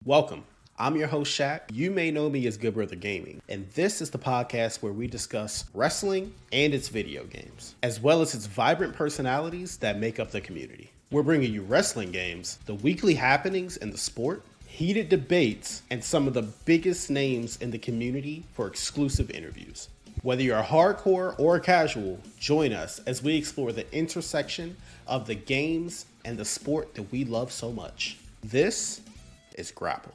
Welcome. I'm your host, Shaq. You may know me as Good Brother Gaming, and this is the podcast where we discuss wrestling and its video games, as well as its vibrant personalities that make up the community. We're bringing you wrestling games, the weekly happenings in the sport, heated debates, and some of the biggest names in the community for exclusive interviews. Whether you're hardcore or casual, join us as we explore the intersection of the games and the sport that we love so much. This is Grapl.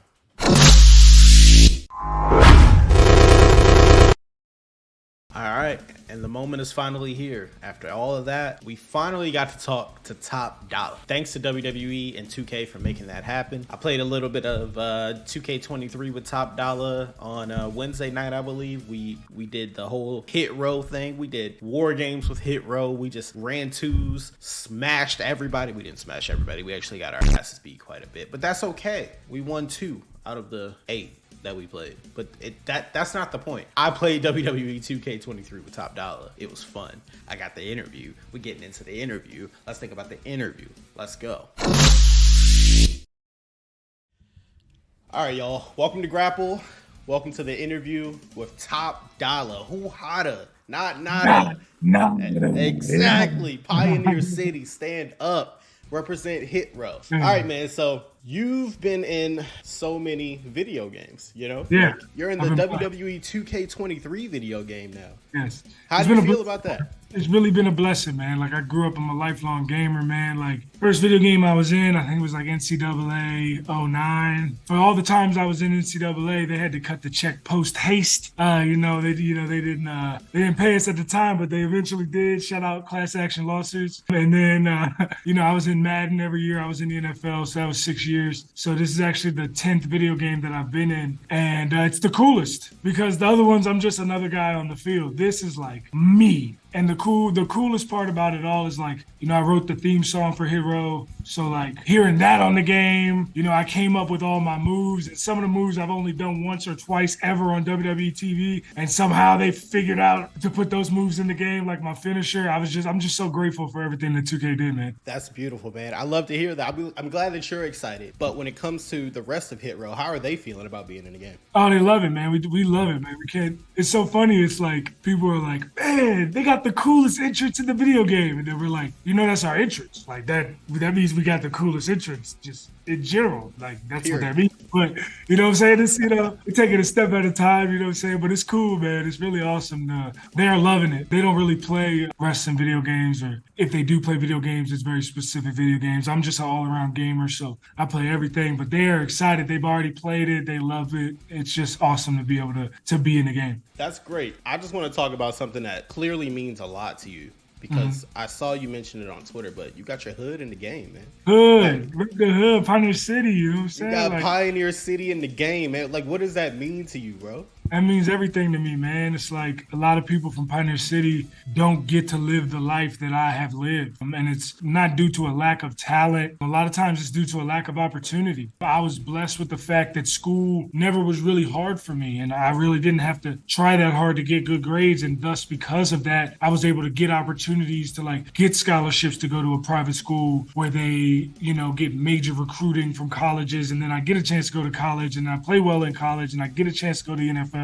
All right, and the moment is finally here. After all of that, we finally got to talk to Top Dolla. Thanks to WWE and 2K for making that happen. I played a little bit of 2K23 with Top Dolla on Wednesday night, I believe. We did the whole hit row thing. We did war games with hit row. We just ran twos, smashed everybody. We didn't smash everybody. We actually got our asses beat quite a bit, but that's okay. We won 2 out of the 8 that we played, but that's not the point. I played WWE 2K23 with Top Dolla. It was fun. I got the interview. We're getting into the interview. Let's think about the interview. Let's go. All right, y'all. Welcome to Grapl. Welcome to the interview with Top Dolla. Who hotter? Not nada. Exactly. Pioneer City. Stand up. Represent hit row. All right, man. So you've been in so many video games, you know? Yeah. Like you're in the WWE 2K23 video game now. Yes. How do you feel about that? It's really been a blessing, man. Like, I grew up, I'm a lifelong gamer, man. Like, first video game I was in, I think it was like NCAA 09. For all the times I was in NCAA, they had to cut the check post haste. They didn't pay us at the time, but they eventually did. Shout out class action lawsuits. And then, I was in Madden every year. I was in the NFL, so that was 6 years. So this is actually the 10th video game that I've been in. And it's the coolest because the other ones, I'm just another guy on the field. This is like me. And the coolest part about it all is like, I wrote the theme song for Hero. So like hearing that on the game, I came up with all my moves, and some of the moves I've only done once or twice ever on WWE TV. And somehow they figured out to put those moves in the game, like my finisher. I'm just so grateful for everything that 2K did, man. That's beautiful, man. I love to hear that. I'm glad that you're excited. But when it comes to the rest of Hit Row, how are they feeling about being in the game? Oh, they love it, man. We love it, man. We can't. It's so funny. It's like people are like, man, they got the coolest entrance in the video game, and then we're like, that's our entrance. Like that means we got the coolest entrance, just in general. Like that's what that means. But you know what I'm saying? It's we're taking a step at a time. You know what I'm saying? But it's cool, man. It's really awesome. They are loving it. They don't really play wrestling video games, or if they do play video games, it's very specific video games. I'm just an all-around gamer, so I play everything. But they are excited. They've already played it. They love it. It's just awesome to be able to be in the game. That's great. I just want to talk about something that clearly means a lot to you, because I saw you mention it on Twitter, but you got your hood in the game, man. The hood, Pioneer City, you know what I'm saying? You got Pioneer City in the game, man. Like, what does that mean to you, bro? That means everything to me, man. It's like a lot of people from Pioneer City don't get to live the life that I have lived. And it's not due to a lack of talent. A lot of times it's due to a lack of opportunity. I was blessed with the fact that school never was really hard for me. And I really didn't have to try that hard to get good grades. And thus, because of that, I was able to get opportunities to like get scholarships to go to a private school where they, get major recruiting from colleges. And then I get a chance to go to college, and I play well in college, and I get a chance to go to the NFL.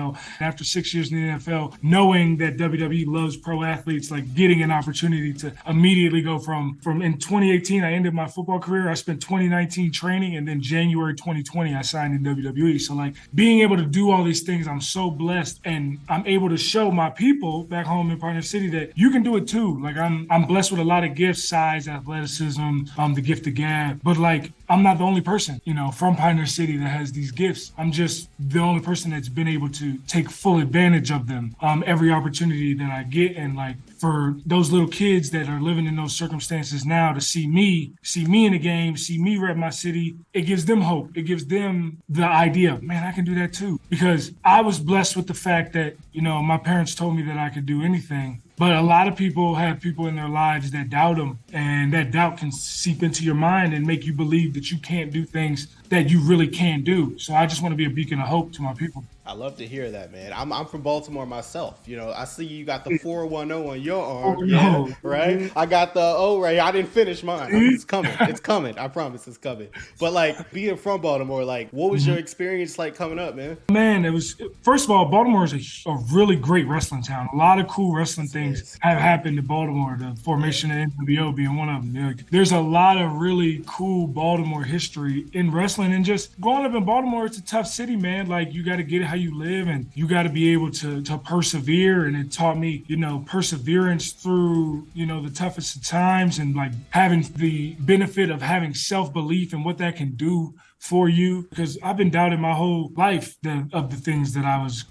After 6 years in the NFL, knowing that WWE loves pro athletes, like getting an opportunity to immediately go from in 2018, I ended my football career. I spent 2019 training, and then January 2020, I signed in WWE. So like being able to do all these things, I'm so blessed, and I'm able to show my people back home in Pioneer City that you can do it too. Like I'm blessed with a lot of gifts, size, athleticism, the gift of gab, but like I'm not the only person, from Pioneer City that has these gifts. I'm just the only person that's been able to take full advantage of them every opportunity that I get. And like for those little kids that are living in those circumstances now, to see me in the game, see me rep my city, it gives them hope. It gives them the idea, man, I can do that too. Because I was blessed with the fact that, my parents told me that I could do anything. But a lot of people have people in their lives that doubt them, and that doubt can seep into your mind and make you believe that you can't do things that you really can do. So I just want to be a beacon of hope to my people. I love to hear that, man. I'm from Baltimore myself. You know, I see you got the 410 on your arm. Oh, yeah, no. right? I got the O-ray. I didn't finish mine. It's coming. It's coming. I promise it's coming. But like being from Baltimore, like what was your experience like coming up, man? Man, it was, first of all, Baltimore is a really great wrestling town. A lot of cool wrestling things have happened in Baltimore, the formation of NWO being one of them. There's a lot of really cool Baltimore history in wrestling, and just growing up in Baltimore, it's a tough city, man. Like you got to get it how you live, and you got to be able to persevere. And it taught me, perseverance through, the toughest of times, and like having the benefit of having self-belief and what that can do for you, because I've been doubting my whole life of the things that I was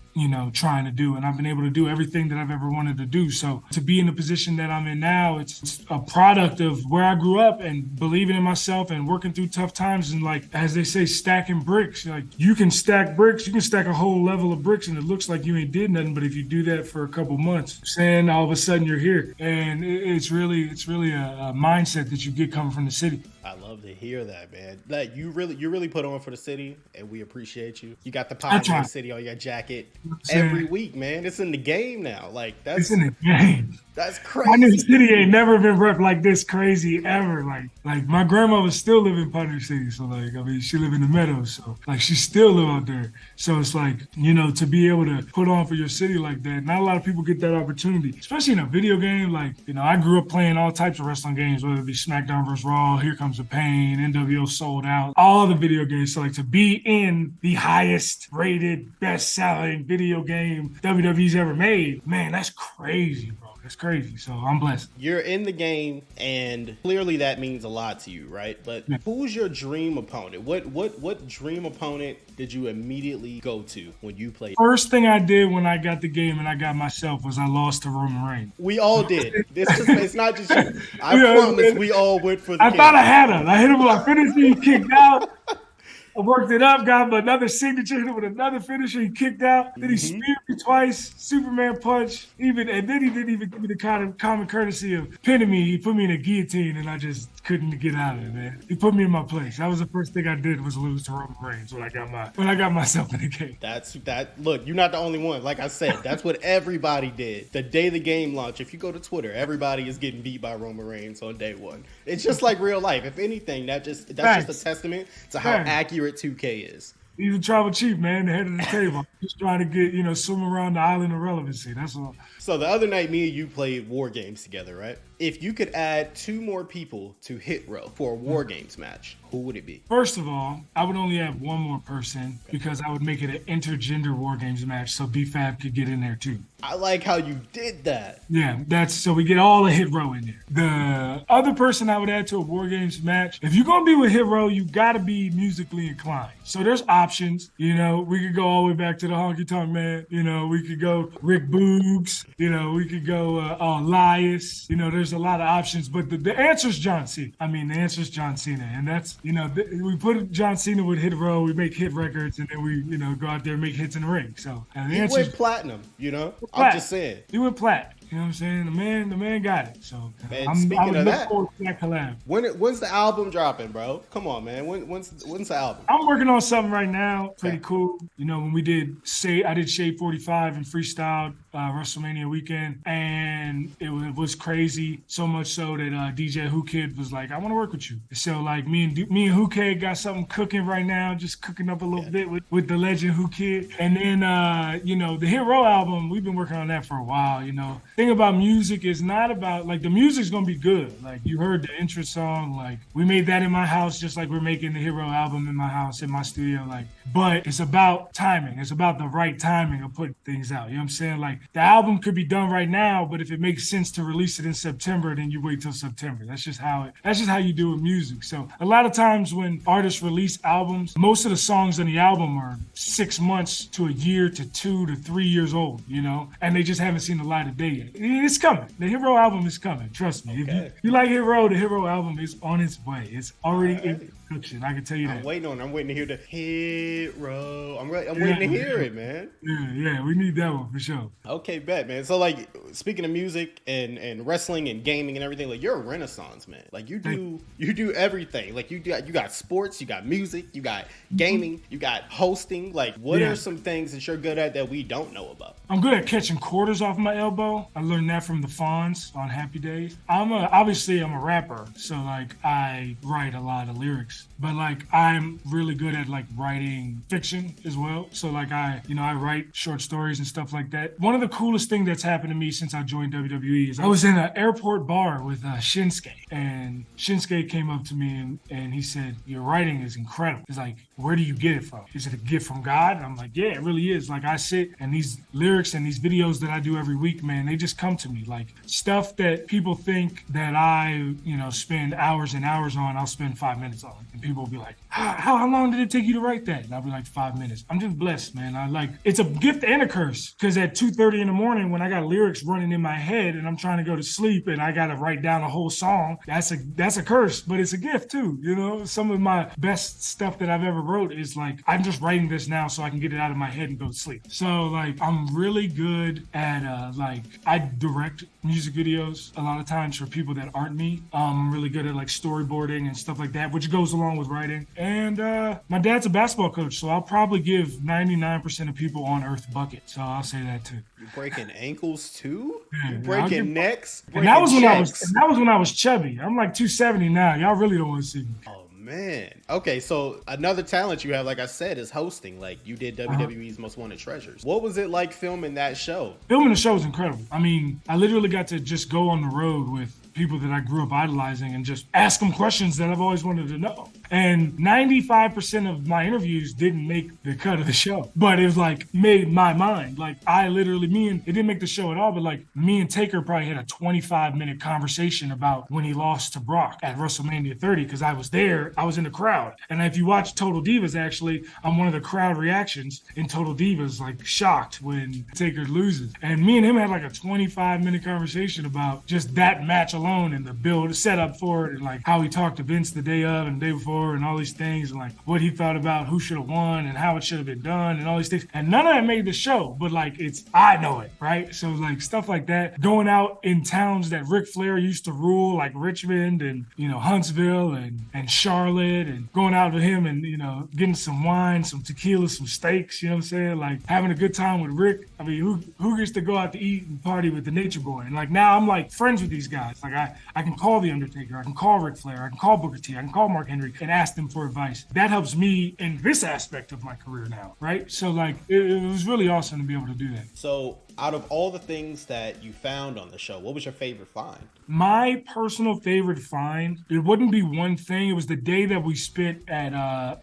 trying to do, and I've been able to do everything that I've ever wanted to do. So to be in the position that I'm in now, it's a product of where I grew up and believing in myself and working through tough times, and like, as they say, stacking bricks. Like you can stack bricks, you can stack a whole level of bricks and it looks like you ain't did nothing, but if you do that for a couple months, saying all of a sudden you're here. And it's really a mindset that you get coming from the city. I love to hear that, man. Like you really put on for the city, and we appreciate you. You got the Pioneer City on your jacket every week, man. It's in the game now. Like it's in the game. That's crazy. Pioneer City ain't never been rep like this crazy ever. Like my grandmother still live in Pioneer City, so she live in the Meadows, so like she still live out there. So it's like, to be able to put on for your city like that, not a lot of people get that opportunity, especially in a video game. Like, I grew up playing all types of wrestling games, whether it be SmackDown vs. Raw, Here Comes the Pain, NWO Sold Out, all the video games. So like to be in the highest rated, best selling video game WWE's ever made, man, that's crazy, bro. That's crazy. So I'm blessed. You're in the game, and clearly that means a lot to you, right? But who's your dream opponent? What dream opponent did you immediately go to when you played? First thing I did when I got the game and I got myself was I lost to Roman Reigns. We all did. It's not just you. I promise we all went for the I thought I had him. I hit him with a finisher, he kicked out. I worked it up, got him another signature, hit him with another finisher, he kicked out. Then he speared me twice, Superman punch, and then he didn't even give me the common courtesy of pinning me. He put me in a guillotine, and I just couldn't get out of it, man. He put me in my place. That was the first thing I did, was lose to Roman Reigns when I got myself in the game. Look, you're not the only one. Like I said, that's what everybody did. The day the game launched, if you go to Twitter, everybody is getting beat by Roman Reigns on day one. It's just like real life. If anything, that's just a testament to how accurate 2K is. He's a tribal chief, man, the head of the table. Just trying to get, swim around the island of relevancy. That's all. So the other night, me and you played War Games together, right? If you could add 2 more people to Hit Row for a War Games match, who would it be? First of all, I would only add 1 more person because I would make it an intergender War Games match so B-Fab could get in there too. I like how you did that. Yeah, so we get all the Hit Row in there. The other person I would add to a War Games match, if you're going to be with Hit Row, you got to be musically inclined. So there's options. We could go all the way back to the Honky Tonk Man. We could go Rick Boogs. We could go Elias. There's a lot of options, but the answer is John Cena. The answer is John Cena, and that's we put John Cena with Hit Row, we make hit records, and then we go out there and make hits in the ring. So the he went platinum. I'm just saying he went plat. You know what I'm saying? The man got it. So man, speaking of that, forward to that collab. When's the album dropping, bro? Come on, man. When's the album? I'm working on something right now. Pretty cool. When we did I did Shade 45 and freestyled WrestleMania weekend, and it was crazy. So much so that DJ Who Kid was like, "I want to work with you." So like me and Who Kid got something cooking right now, just cooking up a little bit with the legend Who Kid. And then the Hit Row album, we've been working on that for a while. Thing about music is not about the music's gonna be good. Like you heard the intro song, like we made that in my house, just like we're making the Hero album in my house, in my studio. But it's about timing. It's about the right timing of putting things out. You know what I'm saying? Like the album could be done right now, but if it makes sense to release it in September, then you wait till September. That's just how you do with music. So a lot of times when artists release albums, most of the songs on the album are 6 months to a year to 2 to 3 years old. And they just haven't seen the light of day yet. It's coming. The Hero album is coming. Trust me. Okay. If you like Hero, the Hero album is on its way. It's already production. I can tell you that. I'm waiting to hear the hero. I'm waiting to hear it, man. Yeah, we need that one for sure. Okay, bet, man. So like speaking of music and wrestling and gaming and everything, like you're a renaissance man. Like you do everything. Like you got sports, you got music, you got gaming, you got hosting. Like what are some things that you're good at that we don't know about? I'm good at catching quarters off my elbow. I learned that from the Fonz on Happy Days. Obviously I'm a rapper, so like I write a lot of lyrics, but like I'm really good at like writing fiction as well. So like I write short stories and stuff like that. One of the coolest things that's happened to me since I joined WWE is I was in an airport bar with Shinsuke, and Shinsuke came up to me and he said, "Your writing is incredible." He's like, "Where do you get it from? Is it a gift from God?" And I'm like, "Yeah, it really is." Like I sit and these lyrics and these videos that I do every week, man, they just come to me. Like stuff that people think that I, spend hours and hours on, I'll spend 5 minutes on. And people will be like, how long did it take you to write that? And I'll be like, 5 minutes. I'm just blessed, man. It's a gift and a curse, because at 2:30 in the morning when I got lyrics running in my head and I'm trying to go to sleep and I got to write down a whole song, that's a curse, but it's a gift too. Some of my best stuff that I've ever wrote is like, I'm just writing this now so I can get it out of my head and go to sleep. So like, I'm really good at I direct music videos a lot of times for people that aren't me. I'm really good at like storyboarding and stuff like that, which goes along with writing. And my dad's a basketball coach, so I'll probably give 99% of people on earth bucket. So I'll say that too. You're breaking ankles too? Yeah, You're breaking necks? And that was when I was chubby. I'm like 270 now. Y'all really don't want to see me. Oh man. Okay, so another talent you have, like I said, is hosting. Like you did WWE's Most Wanted Treasures. What was it like filming that show? Filming the show was incredible. I mean, I literally got to just go on the road with people that I grew up idolizing and just ask them questions that I've always wanted to know. And 95% of my interviews didn't make the cut of the show, but it was like made my mind. Like it didn't make the show at all, but like me and Taker probably had a 25-minute conversation about when he lost to Brock at WrestleMania 30, because I was there, I was in the crowd. And if you watch Total Divas, actually, I'm one of the crowd reactions in Total Divas, like shocked when Taker loses. And me and him had like a 25-minute conversation about just that match alone and the build, setup for it, and like how he talked to Vince the day of and the day before and all these things, and like what he thought about who should have won and how it should have been done and all these things. And none of that made the show, but like I know it, right? So like stuff like that, going out in towns that Ric Flair used to rule, like Richmond and Huntsville and Charlotte, and going out with him and getting some wine, some tequila, some steaks, you know what I'm saying? Like having a good time with Rick. I mean, who gets to go out to eat and party with the Nature Boy? And like now I'm like friends with these guys. Like I can call The Undertaker, I can call Ric Flair, I can call Booker T, I can call Mark Henry and ask them for advice. That helps me in this aspect of my career now, right? So like it was really awesome to be able to do that. So out of all the things that you found on the show, what was your favorite find? My personal favorite find, it wouldn't be one thing. It was the day that we spent at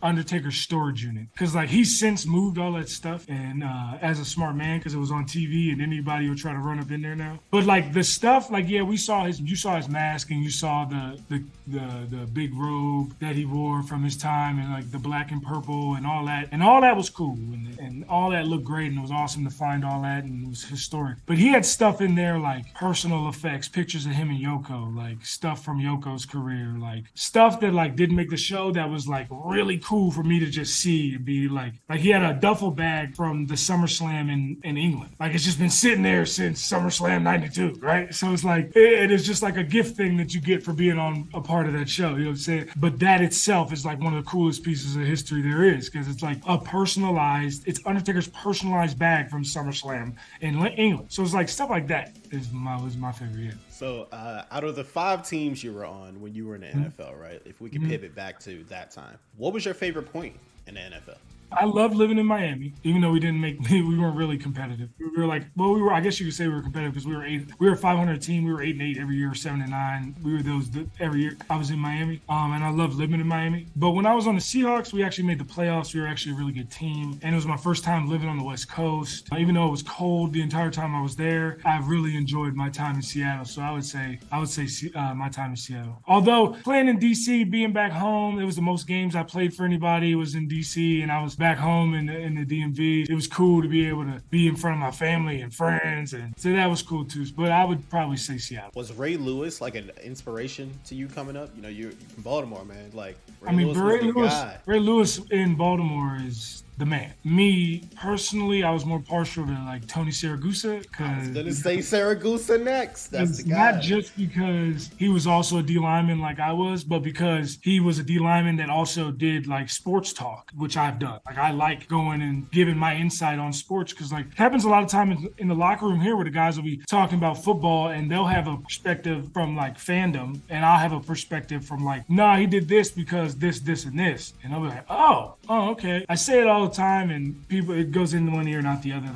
Undertaker's storage unit. Because like he's since moved all that stuff, and as a smart man, because it was on TV and anybody would try to run up in there now. But like the stuff, like you saw his mask, and you saw the big robe that he wore from his time, and like the black and purple and all that. And all that was cool, and all that looked great, and it was awesome to find all that, and it was historic. But he had stuff in there like personal effects, pictures of him and Yoko, like stuff from Yoko's career, like stuff that like didn't make the show that was like really cool for me to just see and be like he had a duffel bag from the SummerSlam in England. Like it's just been sitting there since SummerSlam 92, right? So it's like, it is just like a gift thing that you get for being on a part of that show, you know what I'm saying? But that itself is like one of the coolest pieces of history there is, because it's like it's Undertaker's personalized bag from SummerSlam in England. So it's like stuff like that was my favorite. Yeah. So out of the 5 teams you were on when you were in the NFL, right? If we could pivot back to that time, what was your favorite point in the NFL? I loved living in Miami, even though we weren't really competitive. We were like, I guess you could say we were competitive because we were a 500 team. We were 8-8 every year, 7-9. We were those every year. I was in Miami, and I loved living in Miami. But when I was on the Seahawks, we actually made the playoffs. We were actually a really good team, and it was my first time living on the West Coast. Even though it was cold the entire time I was there, I really enjoyed my time in Seattle. So I would say my time in Seattle. Although playing in DC, being back home, it was the most games I played for anybody. It was in DC, and I was back back home in the DMV, it was cool to be able to be in front of my family and friends, and so that was cool too. But I would probably say Seattle. Was Ray Lewis like an inspiration to you coming up? You know, you're from Baltimore, man. Like, Ray Lewis in Baltimore is the man. Me personally, I was more partial to like Tony Siragusa. I was gonna say Siragusa next. That's the guy. Not just because he was also a D lineman like I was, but because he was a D lineman that also did like sports talk, which I've done. Like I like going and giving my insight on sports because like it happens a lot of time in the locker room here where the guys will be talking about football and they'll have a perspective from like fandom and I'll have a perspective from like, nah, he did this because this, and this. And I'll be like, oh, okay. I say it all the time and people, it goes in one ear, not the other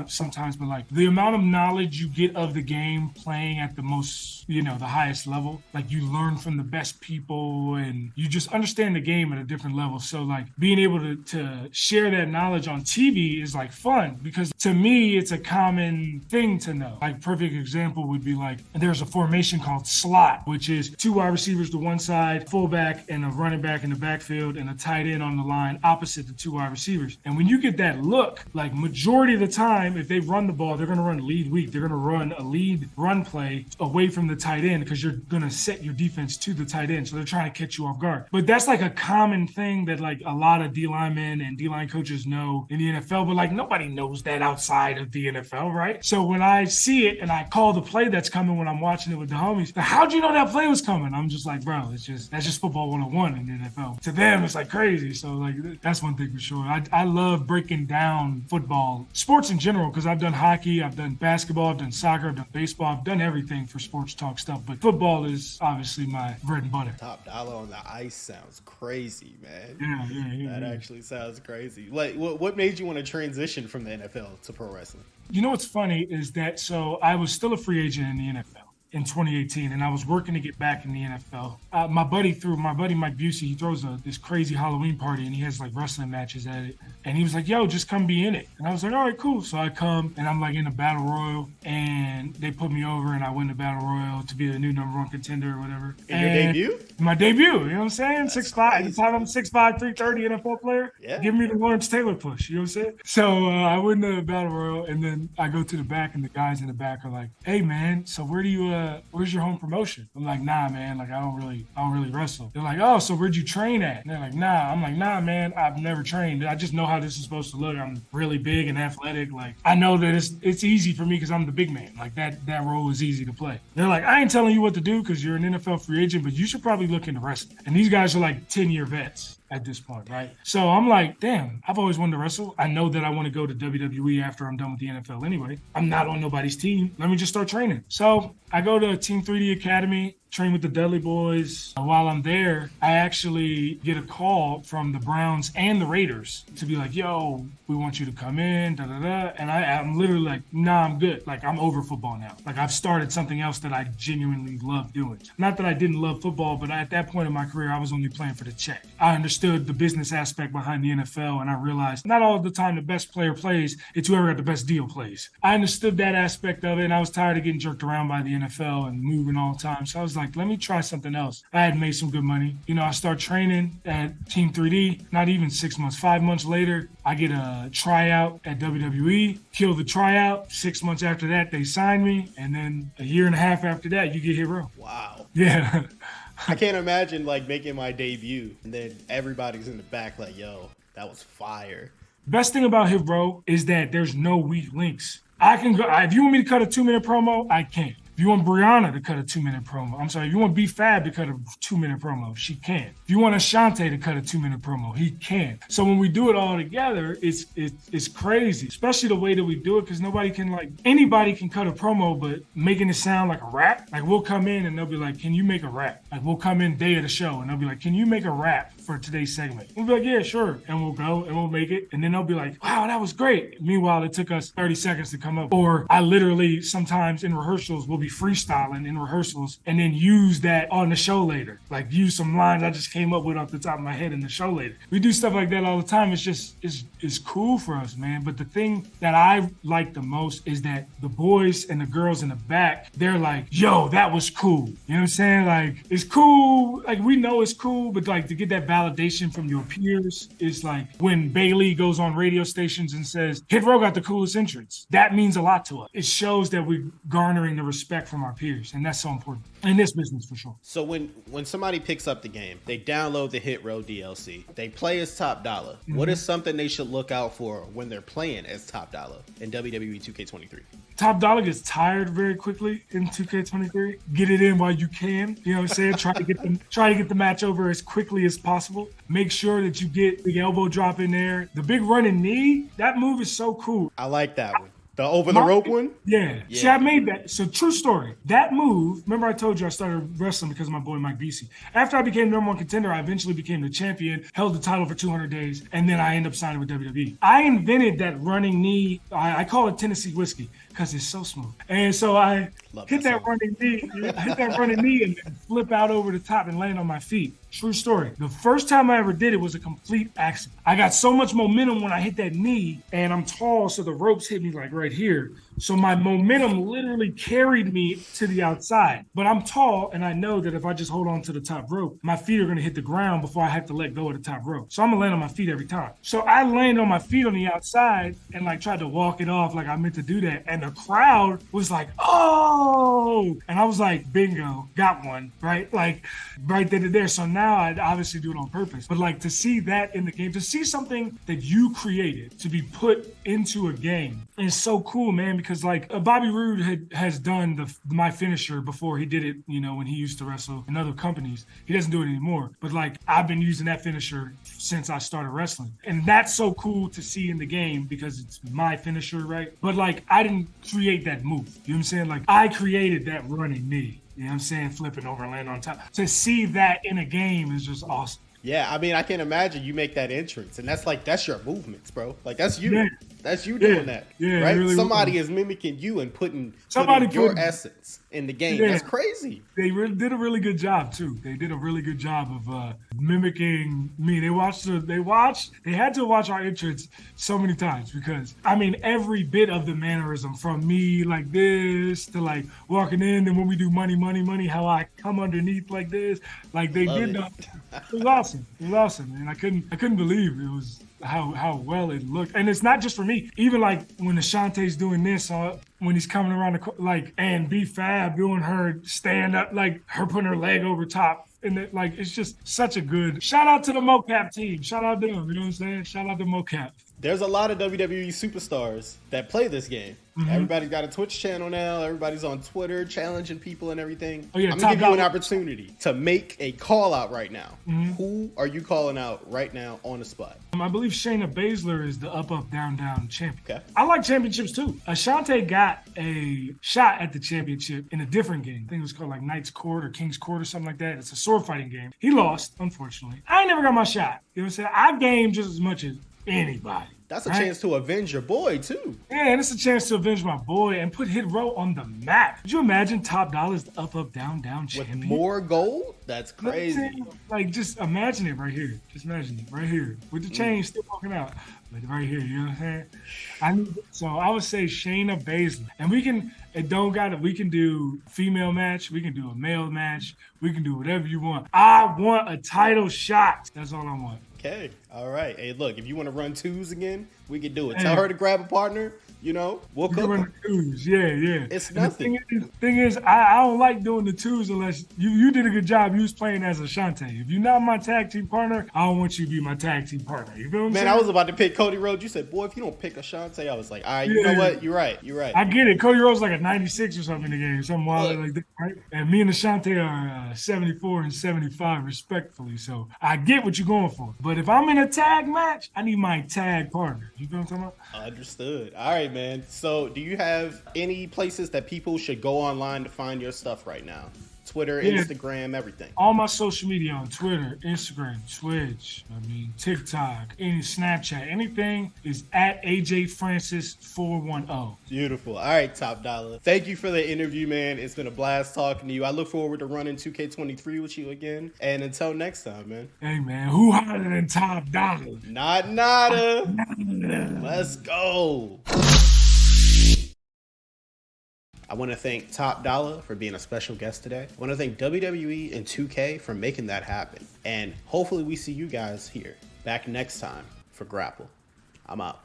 sometimes, but like the amount of knowledge you get of the game playing at the most, the highest level, like you learn from the best people and you just understand the game at a different level. So like being able to share that knowledge on TV is like fun because to me, it's a common thing to know. Like perfect example would be like, there's a formation called slot, which is 2 wide receivers to one side, fullback and a running back in the backfield and a tight end on the line opposite the 2 wide receivers. And when you get that look, like majority of the time, if they run the ball, they're going to run lead weak. They're going to run a lead run play away from the tight end because you're going to set your defense to the tight end. So they're trying to catch you off guard. But that's like a common thing that like a lot of D linemen and D line coaches know in the NFL. But like nobody knows that outside of the NFL, right? So when I see it and I call the play that's coming when I'm watching it with the homies, how'd you know that play was coming? I'm just like, bro, that's just football 101 in the NFL. To them, it's like crazy. So like that's one thing for sure. I love breaking down football, sports in general, because I've done hockey, I've done basketball, I've done soccer, I've done baseball, I've done everything for sports talk stuff. But football is obviously my bread and butter. Top dollar on the ice sounds crazy, man. Yeah. That actually sounds crazy. Like, what made you want to transition from the NFL to pro wrestling? You know what's funny is that so I was still a free agent in the NFL in 2018, and I was working to get back in the NFL. My buddy Mike Busey, he throws this crazy Halloween party, and he has like wrestling matches at it. And he was like, yo, just come be in it. And I was like, all right, cool. So I come, and I'm like in a battle royal, and they put me over, and I win the battle royal to be the new number 1 contender or whatever. Your debut? My debut, you know what I'm saying? 6'5", at the time I'm 6'5", 330 NFL player. Yeah. Give me the Lawrence Taylor push, you know what I'm saying? So I win the battle royal, and then I go to the back, and the guys in the back are like, hey, man, so where's your home promotion? I'm like, nah, man, like I don't really wrestle. They're like, oh, so where'd you train at? And they're like, nah. I'm like, nah, man, I've never trained. I just know how this is supposed to look. I'm really big and athletic. Like I know that it's easy for me because I'm the big man. Like that role is easy to play. They're like, I ain't telling you what to do because you're an NFL free agent, but you should probably look into wrestling. And these guys are like 10-year vets at this point, right? So I'm like, damn, I've always wanted to wrestle. I know that I want to go to WWE after I'm done with the NFL anyway. I'm not on nobody's team. Let me just start training. So I go to Team 3D Academy, train with the Dudley Boys. While I'm there, I actually get a call from the Browns and the Raiders to be like, yo, we want you to come in, da-da-da. And I'm literally like, nah, I'm good. Like, I'm over football now. Like, I've started something else that I genuinely love doing. Not that I didn't love football, but at that point in my career, I was only playing for the check. I understood the business aspect behind the NFL, and I realized not all the time the best player plays, it's whoever got the best deal plays. I understood that aspect of it, and I was tired of getting jerked around by the NFL and moving all the time. So I was like, let me try something else. I had made some good money. I start training at Team 3D, not even 6 months, 5 months later, I get a tryout at WWE, kill the tryout. 6 months after that, they sign me. And then a year and a half after that, you get hero. Wow. Yeah. I can't imagine like making my debut and then everybody's in the back like, yo, that was fire. Best thing about Hip Bro is that there's no weak links. I can go, if you want me to cut a 2-minute promo, I can. If you want Brianna to cut a 2-minute promo, if you want B-Fab to cut a 2-minute promo, she can. If you want Ashante to cut a 2-minute promo, he can. So when we do it all together, it's crazy, especially the way that we do it, because anybody can cut a promo, but making it sound like a rap. Like we'll come in and they'll be like, can you make a rap? Like we'll come in day of the show and they'll be like, can you make a rap for today's segment? We'll be like, yeah, sure. And we'll go and we'll make it. And then they'll be like, wow, that was great. Meanwhile, it took us 30 seconds to come up. Or I literally sometimes in rehearsals will be freestyling in rehearsals and then use that on the show later. Like use some lines I just came up with off the top of my head in the show later. We do stuff like that all the time. It's cool for us, man. But the thing that I like the most is that the boys and the girls in the back, they're like, yo, that was cool. You know what I'm saying? Like, it's cool. Like, we know it's cool, but like to get that validation from your peers is like when Bailey goes on radio stations and says, Hit Row got the coolest entrance. That means a lot to us. It shows that we're garnering the respect from our peers. And that's so important in this business for sure. So when somebody picks up the game, they download the Hit Row DLC, they play as Top Dolla. Mm-hmm. What is something they should look out for when they're playing as Top Dolla in WWE 2K23? Top Dolla gets tired very quickly in 2K23. Get it in while you can. You know what I'm saying? Try to get the match over as quickly as possible. Make sure that you get the elbow drop in there. The big running knee, that move is so cool. I like that one. The over the rope one? Yeah. See, I made that. So true story. That move, remember I told you I started wrestling because of my boy Mike Vesey. After I became number one contender, I eventually became the champion, held the title for 200 days, and then I ended up signing with WWE. I invented that running knee. I call it Tennessee whiskey because it's so smooth. And so I hit that running knee and then flip out over the top and land on my feet. True story. The first time I ever did it was a complete accident. I got so much momentum when I hit that knee, and I'm tall, so the ropes hit me like right here. So my momentum literally carried me to the outside. But I'm tall, and I know that if I just hold on to the top rope, my feet are going to hit the ground before I have to let go of the top rope. So I'm going to land on my feet every time. So I landed on my feet on the outside and like tried to walk it off like I meant to do that. And the crowd was like, oh! And I was like, bingo, got one, right? Like right then and there. So now I obviously do it on purpose. But like to see that in the game, to see something that you created to be put into a game is so cool, man, because like Bobby Roode has done my finisher before. He did it, when he used to wrestle in other companies. He doesn't do it anymore. But like I've been using that finisher since I started wrestling. And that's so cool to see in the game because it's my finisher, right? But like I didn't create that move. You know what I'm saying? Like I created that running knee. You know what I'm saying? Flipping over and land on top. To see that in a game is just awesome. Yeah, I mean, I can imagine you make that entrance, and that's your movements, bro. Like, that's you. Yeah. That's you doing that, right? Really Somebody is mimicking you and putting your essence in the game. That's crazy. They did a really good job, too. They did a really good job of mimicking me. They had to watch our entrance so many times because, I mean, every bit of the mannerism from me like this to like walking in, and when we do money, how I come underneath like this, like they did that. It was awesome. It was awesome, and I couldn't believe it was how well it looked. And it's not just for me. Even like when Ashante's doing this, when he's coming around and B Fab doing her stand up, like her putting her leg over top. And it's just such a good shout out to the mocap team. Shout out to them. You know what I'm saying? Shout out to mocap. There's a lot of WWE superstars that play this game. Mm-hmm. Everybody's got a Twitch channel now. Everybody's on Twitter challenging people and everything. Oh, yeah, I'm going to give you an opportunity to make a call out right now. Mm-hmm. Who are you calling out right now on the spot? I believe Shayna Baszler is the up, down champion. Okay. I like championships too. Ashante got a shot at the championship in a different game. I think it was called like Knight's Court or King's Court or something like that. It's a sword fighting game. He lost, unfortunately. I ain't never got my shot. You know what I'm saying? I game just as much as anybody. That's a chance to avenge your boy, too. Yeah, and it's a chance to avenge my boy and put Hit Row on the map. Could you imagine Top Dolla's up, down champion? With more gold? That's crazy. Like, just imagine it right here. Just imagine it right here. With the chain still walking out. But right here, you know what I'm saying? So I would say Shayna Baszler. And we can do female match. We can do a male match. We can do whatever you want. I want a title shot. That's all I want. Okay. All right. Hey, look, if you want to run twos again, we can do it. Tell her to grab a partner. We'll cook. Run the twos. Yeah. It's nothing. The thing is, I don't like doing the twos unless you did a good job. You was playing as Ashante. If you're not my tag team partner, I don't want you to be my tag team partner. You feel what I'm saying? Man, I was about to pick Cody Rhodes. You said, boy, if you don't pick Ashante, I was like, all right, you know what? You're right. I get it. Cody Rhodes like a 96 or something in the game. Something wild like that, right? And me and Ashante are 74 and 75 respectfully. So I get what you're going for. But if I'm in a tag match, I need my tag partner. You feel what I'm talking about? Understood. All right, man. So do you have any places that people should go online to find your stuff right now? Twitter, Instagram, everything. All my social media on Twitter, Instagram, Twitch, TikTok, any Snapchat, anything is at AJ Francis 410. Beautiful. All right, Top Dolla. Thank you for the interview, man. It's been a blast talking to you. I look forward to running 2K23 with you again. And until next time, man. Hey, man, who hotter than Top Dolla? Not nada. Let's go. I want to thank Top Dolla for being a special guest today. I want to thank WWE and 2K for making that happen. And hopefully we see you guys here back next time for Grapl. I'm out.